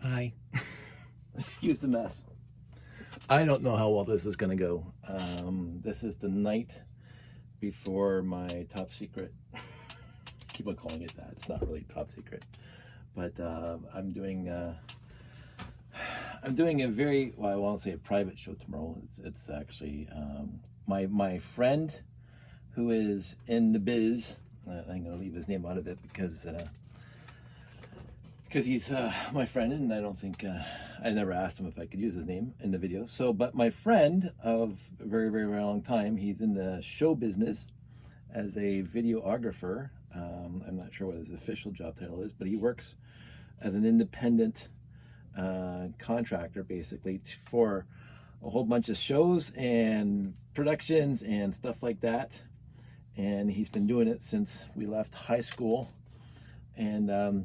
Hi. Excuse the mess. I don't know how well this is going to go. This is the night before my top secret. Keep on calling it that. It's not really top secret, but I'm doing a very, well, I won't say a private show tomorrow. It's actually my friend who is in the biz. I'm going to leave his name out of it because he's my friend, and I don't think I never asked him if I could use his name in the video. So, but my friend of a very, very, very long time, he's in the show business as a videographer. I'm not sure what his official job title is, but he works as an independent contractor, basically, for a whole bunch of shows and productions and stuff like that. And he's been doing it since we left high school. And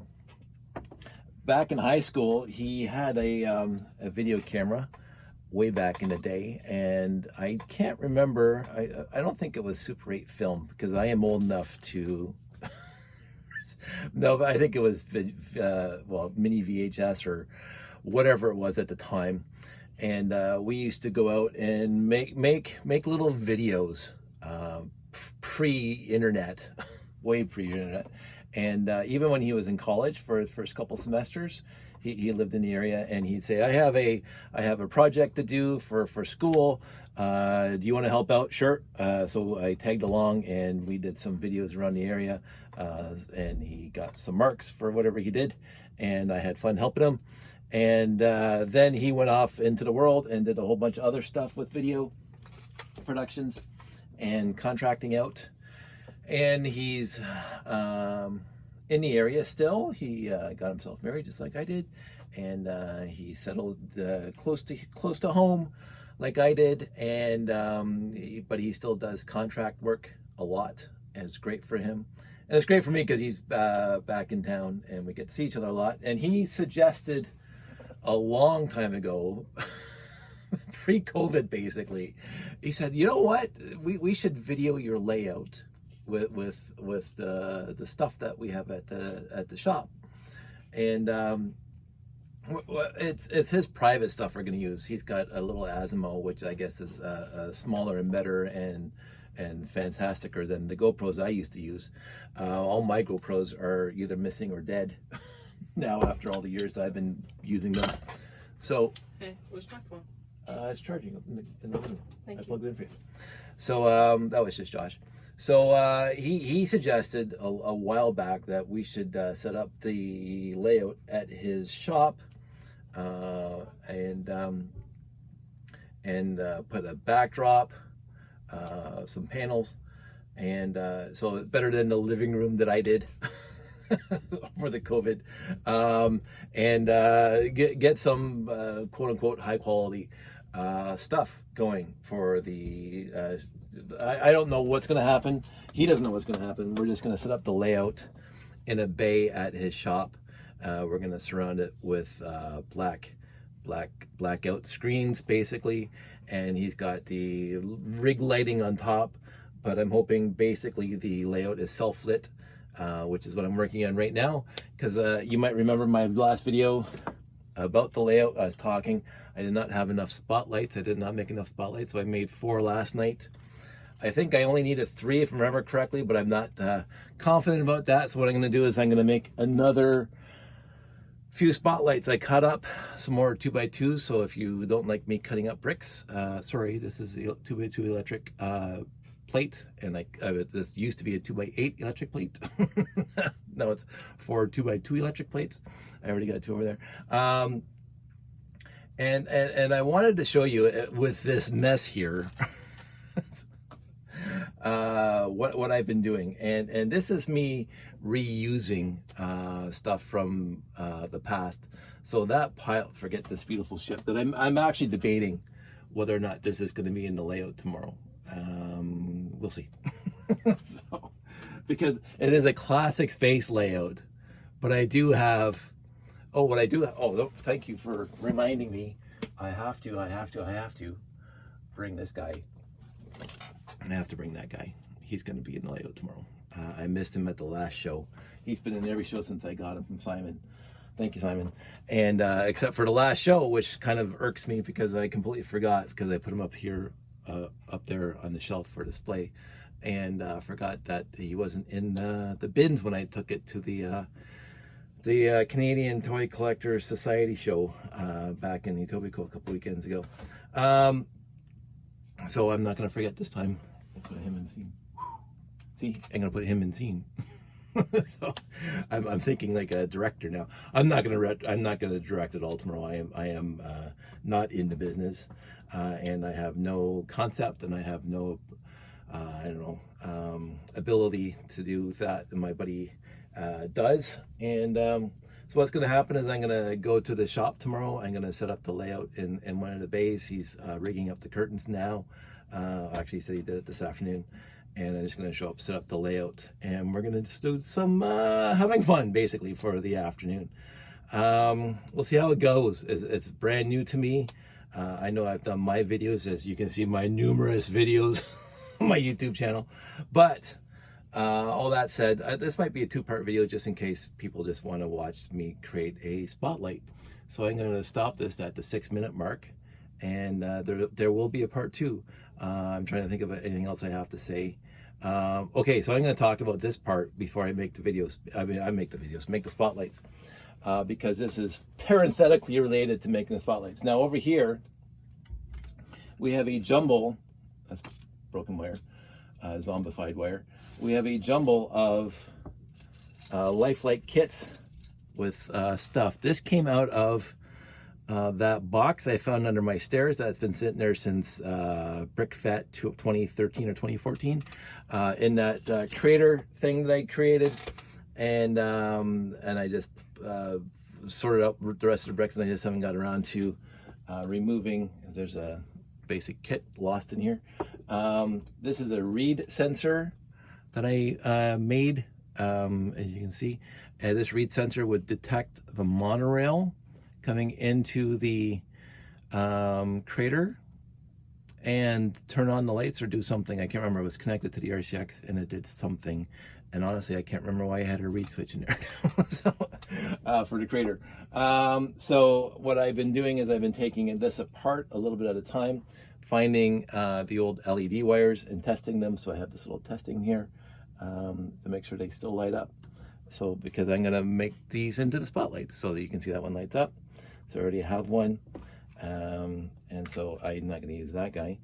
back in high school, he had a video camera way back in the day, and I can't remember. I don't think it was Super 8 film, because I am old enough to. No, but I think it was well, mini VHS or whatever it was at the time, and we used to go out and make little videos, pre-internet, way pre-internet. And even when he was in college for his first couple semesters, he lived in the area, and he'd say, I have a project to do for school. Do you want to help out? Sure. So I tagged along, and we did some videos around the area, and he got some marks for whatever he did, and I had fun helping him. And then he went off into the world and did a whole bunch of other stuff with video productions and contracting out. And he's in the area still. He got himself married just like I did, and he settled close to home like I did. And but he still does contract work a lot, and it's great for him, and it's great for me because he's back in town and we get to see each other a lot. And he suggested a long time ago, pre-COVID basically, he said, you know what, we should video your layout with the stuff that we have at the shop. And it's his private stuff we're going to use. He's got a little Asimo, which I guess is smaller and better and fantasticer than the GoPros I used to use. All my GoPros are either missing or dead now after all the years I've been using them. So hey, where's my phone? It's charging in the room. Thank I you. plugged it in for you. So that was just Josh. So he suggested a while back that we should set up the layout at his shop, and put a backdrop, some panels, and so better than the living room that I did for the COVID, and get some quote unquote high quality stuff going for the I don't know what's going to happen. He doesn't know what's going to happen. We're just going to set up the layout in a bay at his shop. We're going to surround it with blackout screens basically, and he's got the rig lighting on top, but I'm hoping basically the layout is self-lit, which is what I'm working on right now, because you might remember my last video about the layout. I was talking, I did not have enough spotlights. I did not make enough spotlights, so I made 4 last night. I think I only needed 3 if I remember correctly, but I'm not confident about that. So what I'm going to do is I'm going to make another few spotlights. I cut up some more 2x2s, so if you don't like me cutting up bricks, sorry, this is a 2x2 electric plate, and this used to be a 2x8 electric plate. Now it's 4 2x2 electric plates. I already got 2 over there. And I wanted to show you with this mess here what I've been doing, and this is me reusing stuff from the past. So that pile, forget this beautiful ship that I'm actually debating whether or not this is going to be in the layout tomorrow. We'll see. So, because it is a classic space layout, but I do have, oh, thank you for reminding me. I have to bring this guy. I have to bring that guy. He's going to be in the layout tomorrow. I missed him at the last show. He's been in every show since I got him from Simon. Thank you, Simon. And except for the last show, which kind of irks me because I completely forgot, because I put him up here, up there on the shelf for display, and forgot that he wasn't in the bins when I took it to the Canadian Toy Collectors Society show back in Etobicoke a couple weekends ago. So I'm not going to forget this time. I'll put him in scene. See, I'm going to put him in scene. So I'm thinking like a director now. I'm not gonna direct it all tomorrow. I am not in the business, and I have no concept, and I have no I don't know, ability to do that. And my buddy does. And so what's going to happen is I'm going to go to the shop tomorrow. I'm going to set up the layout in one of the bays. He's rigging up the curtains now. Actually, he said he did it this afternoon. And I'm just going to show up, set up the layout, and we're going to just do some having fun, basically, for the afternoon. We'll see how it goes. It's brand new to me. I know I've done my videos, as you can see, my numerous videos on my YouTube channel. But all that said, this might be a two-part video just in case people just want to watch me create a spotlight. So I'm going to stop this at the 6-minute mark, and there will be a part 2. I'm trying to think of anything else I have to say. Okay, so I'm going to talk about this part before I make the videos. Make the spotlights, because this is parenthetically related to making the spotlights. Now over here, we have a jumble, that's broken wire, zombified wire. We have a jumble of Lifelike kits with stuff. This came out of that box I found under my stairs that's been sitting there since BrickFet 2013 or 2014, in that crater thing that I created, and I just sorted out the rest of the bricks, and I just haven't got around to removing. There's a basic kit lost in here. This is a reed sensor that I made, as you can see. This reed sensor would detect the monorail coming into the crater and turn on the lights or do something. I can't remember. It was connected to the RCX and it did something. And honestly, I can't remember why I had a reed switch in there so, for the crater. So what I've been doing is I've been taking this apart a little bit at a time, finding the old LED wires and testing them. So I have this little testing here to make sure they still light up. So because I'm going to make these into the spotlight so that you can see that one lights up. So I already have one, and so I'm not going to use that guy.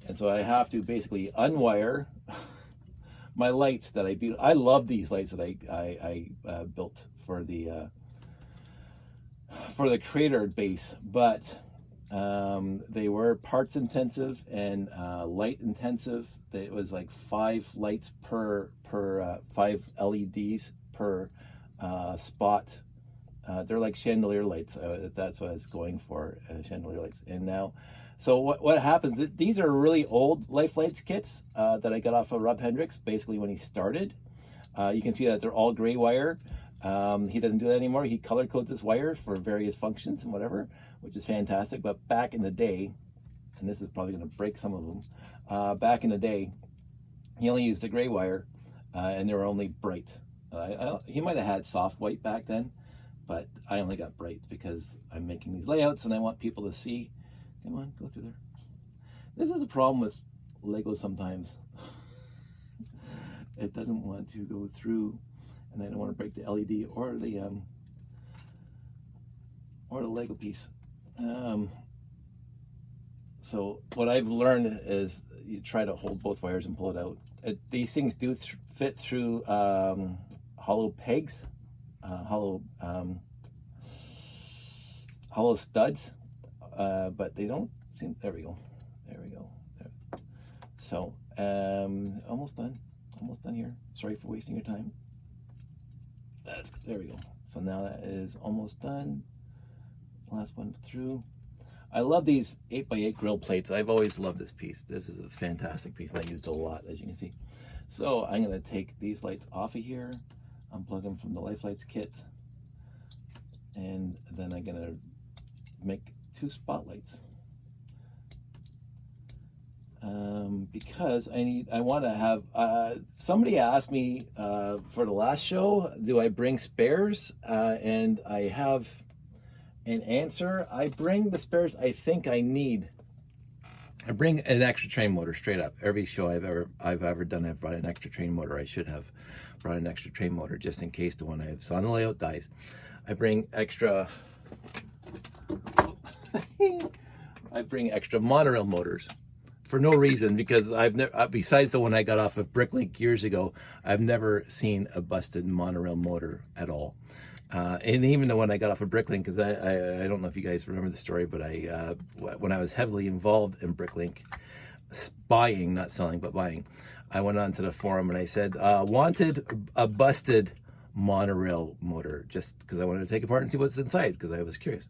And so I have to basically unwire my lights that I built. I love these lights that I built for the crater base, but they were parts intensive and light intensive. It was like 5 lights per 5 LEDs per spot. They're like chandelier lights. That's what I was going for, chandelier lights. And now, so what happens? These are really old Lifelike kits that I got off of Rob Hendricks, basically when he started. You can see that they're all gray wire. He doesn't do that anymore. He color codes this wire for various functions and whatever, which is fantastic. But back in the day, and this is probably going to break some of them, back in the day, he only used the gray wire, and they were only bright. He might have had soft white back then, but I only got bright because I'm making these layouts and I want people to see. Come on, go through there. This is the problem with Lego sometimes. It doesn't want to go through, and I don't want to break the LED or the Lego piece. So what I've learned is you try to hold both wires and pull it out. These things do fit through hollow pegs, hollow studs, but they don't seem. There we go. There. So almost done here. Sorry for wasting your time. There we go. So now that is almost done. Last one through. I love these 8x8 grill plates. I've always loved this piece. This is a fantastic piece and I used it a lot, as you can see. So I'm going to take these lights off of here, unplug them from the Lifelike kit, and then I'm going to make 2 spotlights. because I want to have, somebody asked me for the last show, do I bring spares? And I have an answer. I bring the spares I think I need. I bring an extra train motor straight up. Every show I've ever done, I've brought an extra train motor. I should have brought an extra train motor just in case the one I have on the layout dies. I bring extra I bring extra monorail motors for no reason, because I've never, besides the one I got off of Bricklink years ago, I've never seen a busted monorail motor at all. And even the one I got off of Bricklink, because I don't know if you guys remember the story, but when I was heavily involved in Bricklink, buying, not selling, but buying, I went onto the forum and I said, wanted a busted monorail motor, just because I wanted to take it apart and see what's inside, because I was curious.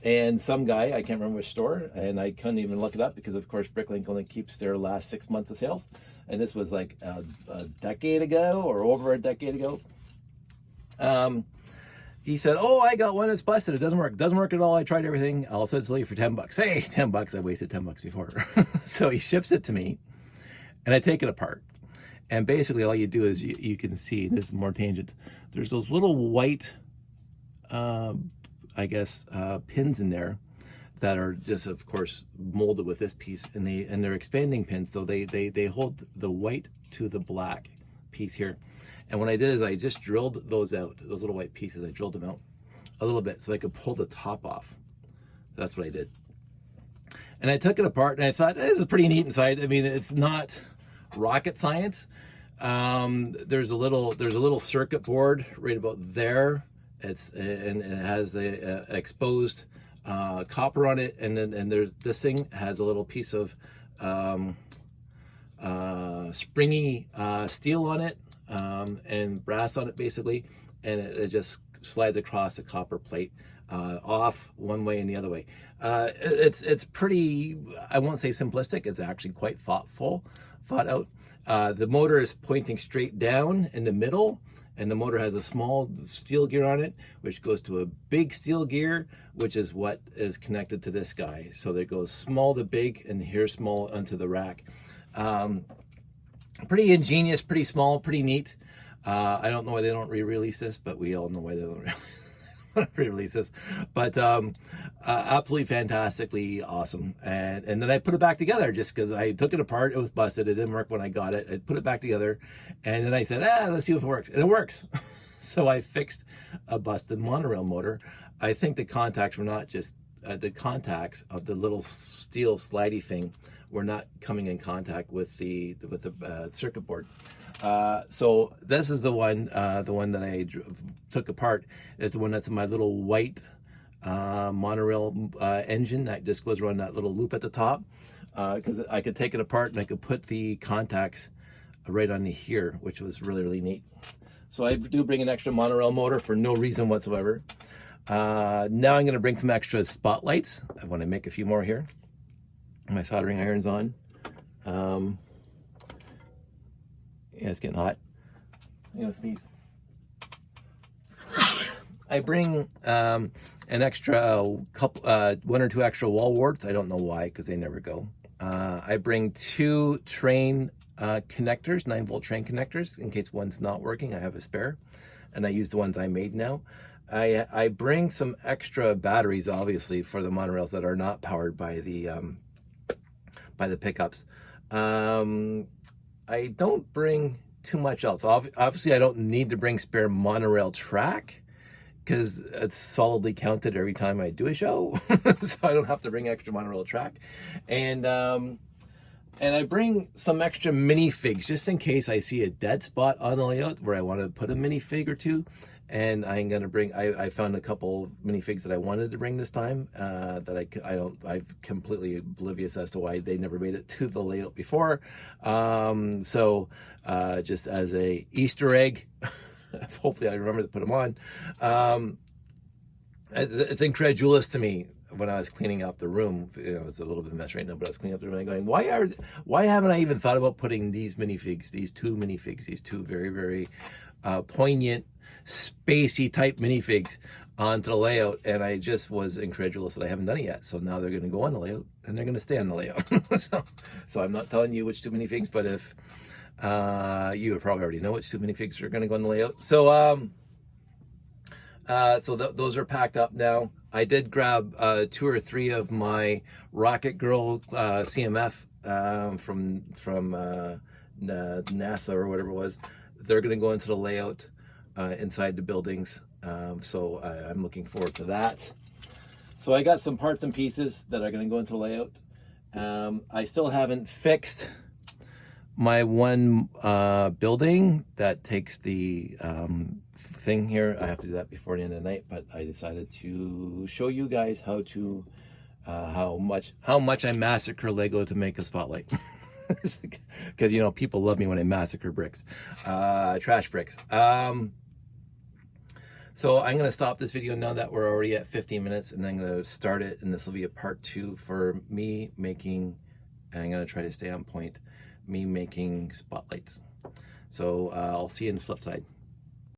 And some guy, I can't remember which store, and I couldn't even look it up because, of course, Bricklink only keeps their last 6 months of sales. And this was like a decade ago or over a decade ago. He said, oh, I got one that's busted. It doesn't work. It doesn't work at all. I tried everything. I'll sell you for $10. Hey, $10. I wasted $10 before. So he ships it to me, and I take it apart. And basically all you do is you can see, this is more tangents, there's those little white, I guess, pins in there that are just, of course, molded with this piece, and they're expanding pins, so they hold the white to the black piece here. And what I did is I just drilled those out, those little white pieces. I drilled them out a little bit so I could pull the top off. That's what I did. And I took it apart and I thought, this is pretty neat inside. I mean, it's not rocket science. There's a little circuit board right about there. And it has the exposed copper on it, and there's this thing has a little piece of springy steel on it, and brass on it basically, and it just slides across the copper plate, off one way and the other way. It's pretty, I won't say simplistic, it's actually quite thought out. The motor is pointing straight down in the middle, and the motor has a small steel gear on it, which goes to a big steel gear, which is what is connected to this guy. So there goes small to big, and here's small onto the rack. Pretty ingenious, pretty small, pretty neat. I don't know why they don't re-release this, but we all know why they don't re-release this. But absolutely fantastically awesome. And then I put it back together just because I took it apart. It was busted. It didn't work when I got it. I put it back together, and then I said, let's see if it works. And it works. So I fixed a busted monorail motor. I think the contacts were not just the contacts of the little steel slidey thing were not coming in contact with the circuit board. So this is the one that I took apart, is the one that's in my little white monorail engine that just goes around that little loop at the top, because I could take it apart and I could put the contacts right on here, which was really, really neat. So I do bring an extra monorail motor for no reason whatsoever. Now I'm going to bring some extra spotlights. I want to make a few more here. My soldering iron's on. Yeah, it's getting hot. I'm gonna sneeze. I bring an extra couple, one or two extra wall warts. I don't know why, because they never go. I bring 2 train connectors, 9-volt train connectors, in case one's not working. I have a spare, and I use the ones I made now. I bring some extra batteries, obviously, for the monorails that are not powered by the pickups. I don't bring too much else. Obviously, I don't need to bring spare monorail track, because it's solidly counted every time I do a show. So I don't have to bring extra monorail track. And I bring some extra minifigs, just in case I see a dead spot on the layout where I want to put a minifig or two. And I'm gonna bring, I found a couple minifigs that I wanted to bring this time, that I'm completely oblivious as to why they never made it to the layout before. So just as a Easter egg, hopefully I remember to put them on. It's incredulous to me when I was cleaning up the room. It's a little bit of a mess right now, but I was cleaning up the room and going, why haven't I even thought about putting these minifigs, these 2 minifigs, these 2 very, very poignant, spacey type minifigs onto the layout, and I just was incredulous that I haven't done it yet. So now they're going to go on the layout and they're going to stay on the layout. so I'm not telling you which too many figs, but if you probably already know which too many figs are going to go on the layout. So those are packed up now. I did grab 2 or 3 of my Rocket Girl CMF from NASA or whatever it was. They're going to go into the layout inside the buildings. So I'm looking forward to that. So I got some parts and pieces that are going to go into the layout. I still haven't fixed my one building that takes the thing here. I have to do that before the end of the night, but I decided to show you guys how to how much I massacre Lego to make a spotlight. Because you know, people love me when I massacre bricks, trash bricks. So I'm going to stop this video now that we're already at 15 minutes, and I'm going to start it, and this will be a part 2 for me making, and I'm going to try to stay on point, me making spotlights. So I'll see you in the flip side.